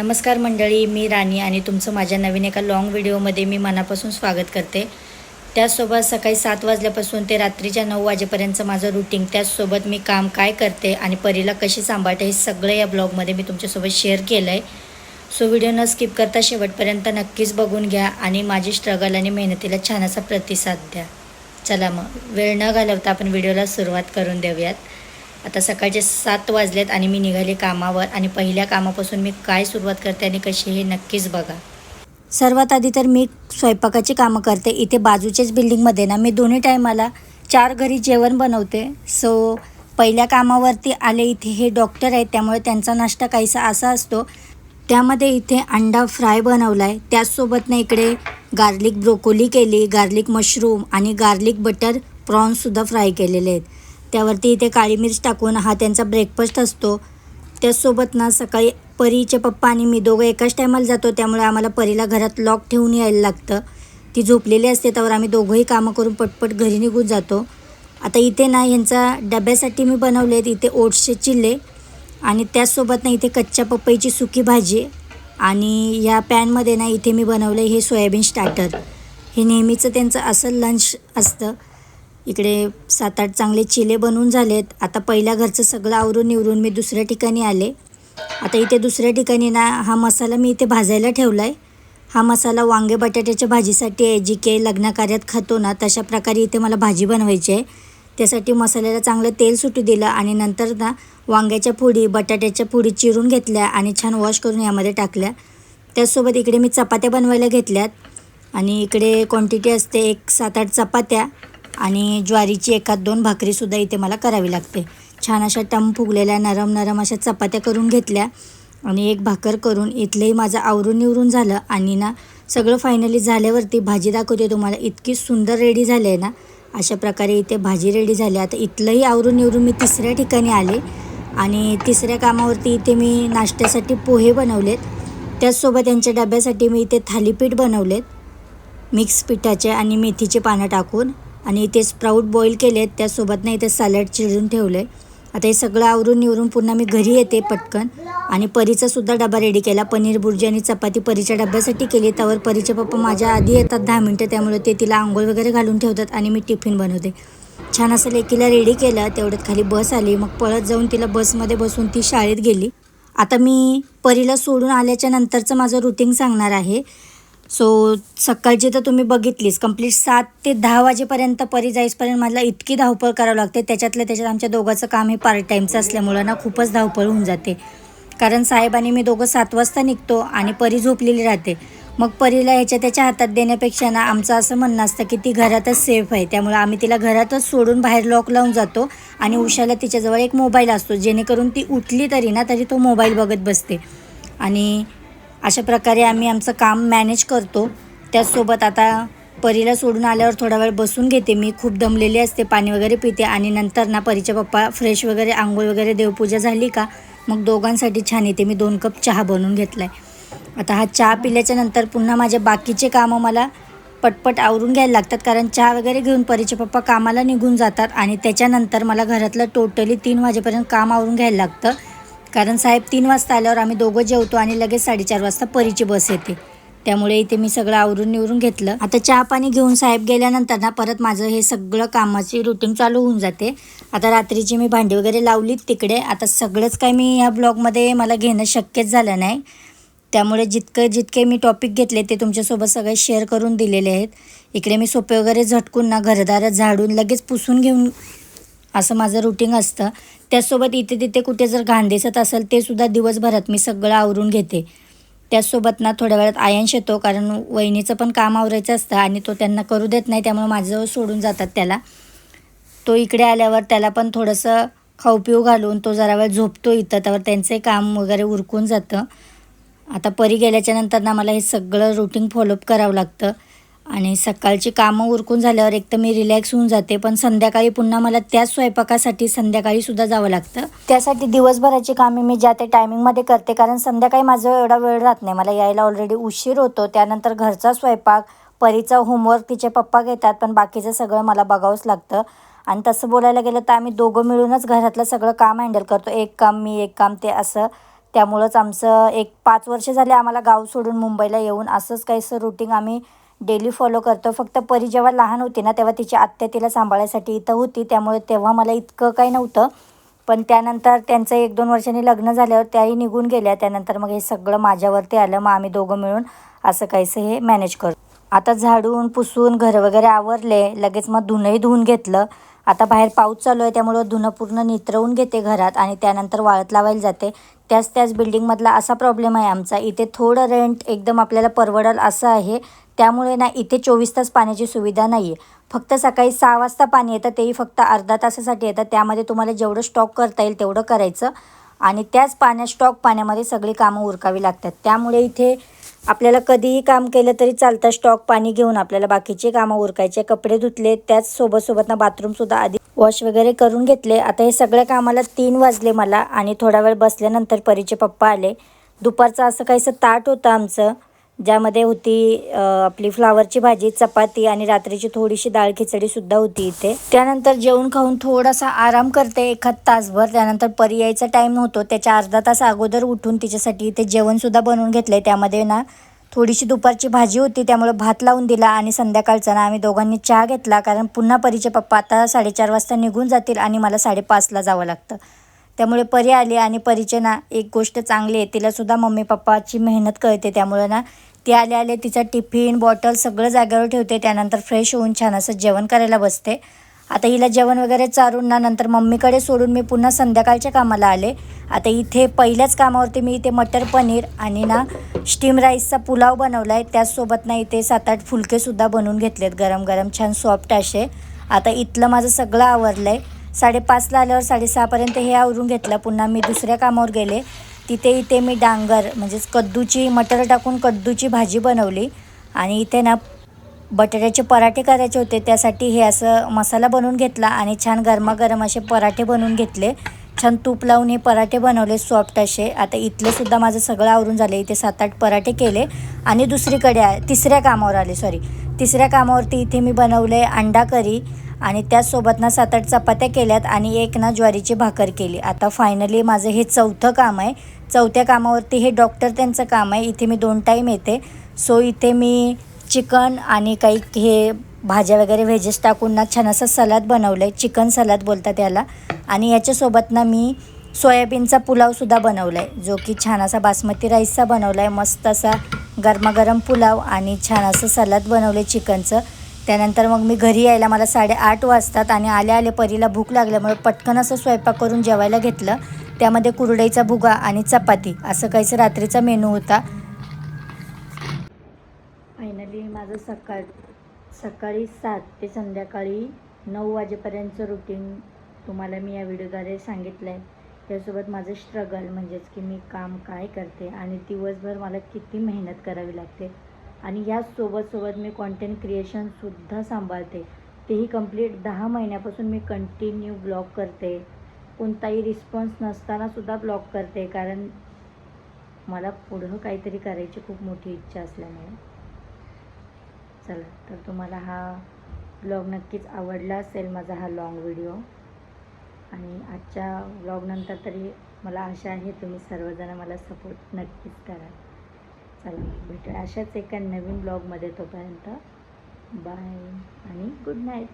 नमस्कार मंडळी, मी राणी आणि तुमचं माझ्या नवीन एका लाँग व्हिडिओमध्ये मी मनापासून स्वागत करते. त्याचसोबत सकाळी 7 वाजल्यापासून ते रात्रीच्या 9 वाजेपर्यंतचं माझं रुटीन, त्याचसोबत मी काम काय करते आणि परीला कशी सांभाळते हे सगळं या ब्लॉगमध्ये मी तुमच्यासोबत शेअर केलं आहे. सो व्हिडिओ न स्किप करता शेवटपर्यंत नक्कीच बघून घ्या आणि माझी स्ट्रगल आणि मेहनतीला छान असा प्रतिसाद द्या. चला मग वेळ न घालवता आपण व्हिडिओला सुरुवात करून देऊयात. आता सकाळचे 7 वाजलेत आणि मी निघाले कामावर आणि पहिल्या कामापासून मी काय सुरुवात करते आणि कशी हे नक्कीच बघा. सर्वात आधी तर मी स्वयंपाकाची कामं करते. इथे बाजूच्याच बिल्डिंगमध्ये ना मी दोन्ही टायमाला 4 घरी जेवण बनवते. सो पहिल्या कामावरती आले, इथे हे डॉक्टर आहेत त्यामुळे त्यांचा नाश्ता काहीसा असा असतो. त्यामध्ये इथे अंडा फ्राय बनवला आहे, त्याचसोबत ना इकडे गार्लिक ब्रोकोली केली, गार्लिक मशरूम आणि गार्लिक बटर प्रॉन्ससुद्धा फ्राय केलेले आहेत. त्यावरती इथे काळी मिर्च टाकून हा त्यांचा ब्रेकफास्ट असतो. त्याचसोबत ना सकाळी परीचे पप्पा आणि मी दोघं एकाच टायमाला जातो, त्यामुळे आम्हाला परीला घरात लॉक ठेवून यायला लागतं. ती झोपलेली असते त्यावर आम्ही दोघंही कामं करून पटपट घरी निघून जातो. आता इथे ना ह्यांचा डब्यासाठी मी बनवले आहेत इथे ओट्सचे चिल्ले आणि त्याचसोबत ना इथे कच्च्या पपईची सुकी भाजी आणि या पॅनमध्ये ना इथे मी बनवलं हे सोयाबीन स्टार्टर. हे नेहमीचं त्यांचं असं लंच असतं. इकडे 7-8 चांगले चिले बनवून झालेत. आता पहिल्या घरचं सगळं आवरून निवरून मी दुसऱ्या ठिकाणी आले. आता इथे दुसऱ्या ठिकाणी ना हा मसाला मी इथे भाजायला ठेवला आहे. हा मसाला वांगे बटाट्याच्या भाजीसाठी आहे, जी काही लग्नकार्यात खातो ना तशा प्रकारे इथे मला भाजी बनवायची आहे. त्यासाठी मसाल्याला चांगलं तेल सुटू दिलं आणि नंतर ना वांग्याच्या फोडी बटाट्याच्या फोडी चिरून घेतल्या आणि छान वॉश करून यामध्ये टाकल्या. त्याचसोबत इकडे मी चपात्या बनवायला घेतल्यात आणि इकडे क्वांटिटी असते एक 7-8 चपात्या आणि ज्वारीची 1-2 भाकरीसुद्धा इथे मला करावी लागते. छान अशा टम फुगलेल्या नरम अशा चपात्या करून घेतल्या आणि एक भाकर करून इथलंही माझं आवरून निवरून झालं. आणि ना सगळं फायनली झाल्यावरती भाजी दाखवते तुम्हाला. इतकी सुंदर रेडी झाली आहे ना, अशा प्रकारे इथे भाजी रेडी झाली. आता इथलंही आवरून निवरून मी तिसऱ्या ठिकाणी आले आणि तिसऱ्या कामावरती इथे मी नाश्त्यासाठी पोहे बनवलेत. त्याचसोबत त्यांच्या डब्यासाठी मी इथे थालीपीठ बनवलेत मिक्स पिठाचे आणि मेथीचे पानं टाकून आणि इथे स्प्राऊट बॉईल केलेत. त्यासोबत ना इथे सॅलड चिरून ठेवलं आहे. आता हे सगळं आवरून निवरून पुन्हा मी घरी येते पटकन आणि परीचासुद्धा डबा रेडी केला. पनीर बुर्जी आणि चपाती परीच्या डब्यासाठी केली. त्यावर परीचे पप्पा माझ्या आधी येतात 10 मिनटं, त्यामुळे ते तिला आंघोळ वगैरे घालून ठेवतात आणि मी टिफिन बनवते. छान असं लेकीला रेडी केलं. तेवढ्यात खाली बस आली, मग पळत जाऊन तिला बसमध्ये बसून ती शाळेत गेली. आता मी परीला सोडून आल्याच्या नंतरचं माझं रुटीन सांगणार आहे. सो सकाळची तर तुम्ही बघितलीच, कंप्लीट 7 ते 10 वाजेपर्यंत परी जाईसपर्यंत मला इतकी धावपळ करावं लागते. त्याच्यात आमच्या दोघांचं काम हे पार्ट टाईमचं असल्यामुळं ना खूपच धावपळ होऊन जाते. कारण साहेब आणि मी दोघं 7 वाजता निघतो आणि परी झोपलेली राहते. मग परीला ह्याच्या त्याच्या हातात देण्यापेक्षा ना आमचं असं म्हणणं असतं की ती घरातच सेफ आहे, त्यामुळे आम्ही तिला घरातच सोडून बाहेर लॉक लावून जातो आणि उषाला तिच्याजवळ एक मोबाईल असतो, जेणेकरून ती उठली तरी तो मोबाईल बघत बसते आणि अशा प्रकारे आम्ही आमचं काम मॅनेज करतो. त्याचसोबत आता परीला सोडून आल्यावर थोडा वेळ बसून घेते. मी खूप दमलेली असते, पाणी वगैरे पिते आणि नंतर ना परीच्या पप्पा फ्रेश वगैरे आंघोळ वगैरे देवपूजा झाली का मग दोघांसाठी छान इथे मी 2 कप चहा बनवून घेतला आहे. आता हा चहा पिल्याच्या नंतर पुन्हा माझे बाकीचे कामं मला पटपट आवरून घ्यायला लागतात, कारण चहा वगैरे घेऊन परीचे पप्पा कामाला निघून जातात आणि त्याच्यानंतर मला घरातलं टोटली 3 वाजेपर्यंत काम आवरून घ्यायला लागतं. कारण साहेब 3 वाजता आल्यावर आम्ही दोघं जेवतो आणि लगेच 4:30 वाजता परीची बस येते, त्यामुळे इथे मी सगळं आवरून निवरून घेतलं. आता चहा पाणी घेऊन साहेब गेल्यानंतर ना परत माझं हे सगळं कामाची रुटीन चालू होऊन जाते. आता रात्रीची मी भांडी वगैरे लावलीत तिकडे. आता सगळंच काय मी ह्या ब्लॉगमध्ये मला घेणं शक्यच झालं नाही, त्यामुळे जितके मी टॉपिक घेतले ते तुमच्यासोबत सगळे शेअर करून दिलेले आहेत. इकडे मी सोपे वगैरे झटकून ना घरदार झाडून लगेच पुसून घेऊन असं माझं रुटीन असतं. त्याचसोबत इथे तिथे कुठे जर घाण दिसत असेल ते सुद्धा दिवसभरात मी सगळं आवरून घेते. त्याचसोबत ना थोड्या वेळात आयंश येतो, कारण वहिनीचं पण काम आवरायचं असतं आणि तो त्यांना करू देत नाही, त्यामुळे माझं सोडून जातात त्याला. तो इकडे आल्यावर त्याला पण थोडंसं खाऊ पिऊ घालून तो जरा वेळ झोपतो इथं, त्यावर त्यांचे काम वगैरे उरकून जातं. आता परी गेल्याच्या नंतर ना मला हे सगळं रुटीन फॉलोअप करावं लागतं आणि सकाळची कामं उरकून झाल्यावर एक तर मी रिलॅक्स होऊन जाते, पण संध्याकाळी पुन्हा मला त्याच स्वयंपाकासाठी संध्याकाळीसुद्धा जावं लागतं. त्यासाठी दिवसभराची कामे मी ज्या ते टायमिंगमध्ये करते, कारण संध्याकाळी माझं एवढा वेळ राहत नाही, मला यायला ऑलरेडी उशीर होतो. त्यानंतर घरचा स्वयंपाक, परीचा होमवर्क तिचे पप्पा घेतात, पण बाकीचं सगळं मला बघावंच लागतं. आणि तसं बोलायला गेलं तर आम्ही दोघं मिळूनच घरातलं सगळं काम हँडल करतो. एक काम मी एक काम ते असं, त्यामुळंच आमचं एक 5 वर्ष झाले आम्हाला गाव सोडून मुंबईला येऊन असंच काहीसं रुटीन आम्ही डेली फॉलो करतो. फक्त परी जेव्हा लहान होती ना तेव्हा तिची आत्या तिला सांभाळायसाठी इथं होती, त्यामुळे तेव्हा मला इतकं काही नव्हतं. पण त्यानंतर त्यांचं 1-2 वर्षांनी लग्न झाल्यावर त्याही निघून गेल्या. त्यानंतर मग हे सगळं माझ्यावरती आलं. मग आम्ही दोघं मिळून असं काहीसं हे मॅनेज करतो. आता झाडून पुसून घर वगैरे आवरले, लगेच मग धुणंही धुवून घेतलं. आता बाहेर पाऊस चालू आहे त्यामुळं धुणं पूर्ण नितरवून घेते घरात आणि त्यानंतर वाळत लावायला जाते. त्याच बिल्डिंगमधला असा प्रॉब्लेम आहे आमचा, इथे थोडं रेंट एकदम आपल्याला परवडेल असं आहे. त्यामुळे ना इथे 24 तास पाण्याची सुविधा नाही आहे. फक्त सकाळी 6 वाजता पाणी येतं, तेही फक्त अर्धा तासासाठी येतं. त्यामध्ये तुम्हाला जेवढं स्टॉक करता येईल तेवढं करायचं आणि त्याच स्टॉक पाण्यामध्ये सगळी कामं उरकावी लागतात. त्यामुळे इथे आपल्याला कधीही काम केलं तरी चालतं, स्टॉक पाणी घेऊन आपल्याला बाकीचे कामं उरकायचे. कपडे धुतले, त्याच सोबत ना बाथरूमसुद्धा आधी वॉश वगैरे करून घेतले. आता हे सगळ्या कामाला 3 वाजले मला आणि थोडा वेळ बसल्यानंतर परीचे पप्पा आले. दुपारचं असं काहीसं ताट होतं आमचं, ज्यामध्ये होती आपली फ्लावरची भाजी, चपाती आणि रात्रीची थोडीशी डाळ खिचडीसुद्धा होती इथे. त्यानंतर जेवण खाऊन थोडासा आराम करते एखाद तासभर. त्यानंतर परी यायचा टाईम होतो, त्याच्या अर्धा तास अगोदर उठून तिच्यासाठी इथे जेवणसुद्धा बनवून घेतलं आहे. त्यामध्ये ना थोडीशी दुपारची भाजी होती, त्यामुळे भात लावून दिला आणि संध्याकाळचा ना आम्ही दोघांनी चहा घेतला. कारण पुन्हा परीचे पप्पा आता 4:30 वाजता निघून जातील आणि मला 5:30ला जावं लागतं. त्यामुळे परी आली आणि परीचे ना एक गोष्ट चांगली आहे, तिलासुद्धा मम्मी पप्पाची मेहनत कळते. त्यामुळे ना ती आले तिचा टिफिन बॉटल सगळं जागेवर ठेवते. त्यानंतर फ्रेश होऊन छान असं जेवण करायला बसते. आता हिला जेवण वगैरे चारून ना नंतर मम्मीकडे सोडून मी पुन्हा संध्याकाळच्या कामाला आले. आता इथे पहिल्याच कामावरती मी इथे मटर पनीर आणि ना स्टीम राईसचा पुलाव बनवला आहे. त्याचसोबत ना इथे 7-8 फुलकेसुद्धा बनवून घेतलेत गरम गरम छान सॉफ्ट असे. आता इथलं माझं सगळं आवरलं आहे. 5:30ला आल्यावर 6:30पर्यंत हे आवरून घेतलं. पुन्हा मी दुसऱ्या कामावर गेले. इथे मी डांगर म्हणजेच कद्दूची मटर टाकून कद्दूची भाजी बनवली आणि इथे ना बटाट्याचे पराठे करायचे होते. त्यासाठी हे असं मसाला बनवून घेतला आणि छान गरमागरम असे पराठे बनवून घेतले. छान तूप लावून हे पराठे बनवले सॉफ्ट असे. आता इथलंसुद्धा माझं सगळं आवरून झाले. इथे 7-8 पराठे केले आणि तिसऱ्या कामावरती इथे मी बनवले अंडा करी आणि त्याचसोबत ना 7-8 चपात्या केल्यात आणि एक ना ज्वारीची भाकर केली. आता फायनली माझं हे 4थं काम आहे. 4थ्या कामावरती हे डॉक्टर त्यांचं काम आहे. इथे मी 2 टाईम येते. सो इथे मी चिकन आणि काही हे भाज्या वगैरे व्हेजेस टाकून ना छान असं सलाद बनवलं आहे, चिकन सलाद बोलतात त्याला. आणि याच्यासोबत ना मी सोयाबीनचा पुलावसुद्धा बनवला आहे, जो की छान असा बासमती राईसचा बनवला आहे. मस्त असा गरमागरम पुलाव आणि छान असं सलाद बनवले चिकनचं. त्यानंतर मग मी घरी यायला मला 8:30 वाजतात आणि आले परीला भूक लागल्यामुळे पटकन असं स्वयंपाक करून जेवायला घेतलं. त्यामध्ये कुरडईचा भुगा आणि चपाती असं काहीसं रात्रीचा मेनू होता. फायनली माझं सकाळी 7 ते संध्याकाळी 9 वाजेपर्यंतचं रुटीन तुम्हाला मी या व्हिडिओद्वारे सांगितलं आहे. त्यासोबत माझं स्ट्रगल म्हणजेच की मी काम काय करते आणि दिवसभर मला किती मेहनत करावी लागते आणि ह्याच सोबत मी कॉन्टेंट क्रिएशनसुद्धा सांभाळते. तेही कंप्लीट 10 महिन्यापासून मी कंटिन्यू ब्लॉग करते. कोणताही रिस्पॉन्स नसतानासुद्धा ब्लॉग करते, कारण मला पुढं काहीतरी करायची खूप मोठी इच्छा असल्यामुळे. चला, तर तुम्हाला हा ब्लॉग नक्कीच आवडला असेल, माझा हा लाँग व्हिडिओ. आणि आजच्या व्लॉगनंतर तरी मला आशा आहे तुम्ही सर्वजण मला सपोर्ट नक्कीच करा. चला, भेटूया अशाच एका नवीन ब्लॉगमध्ये. तोपर्यंत बाय आणि गुड नाईट.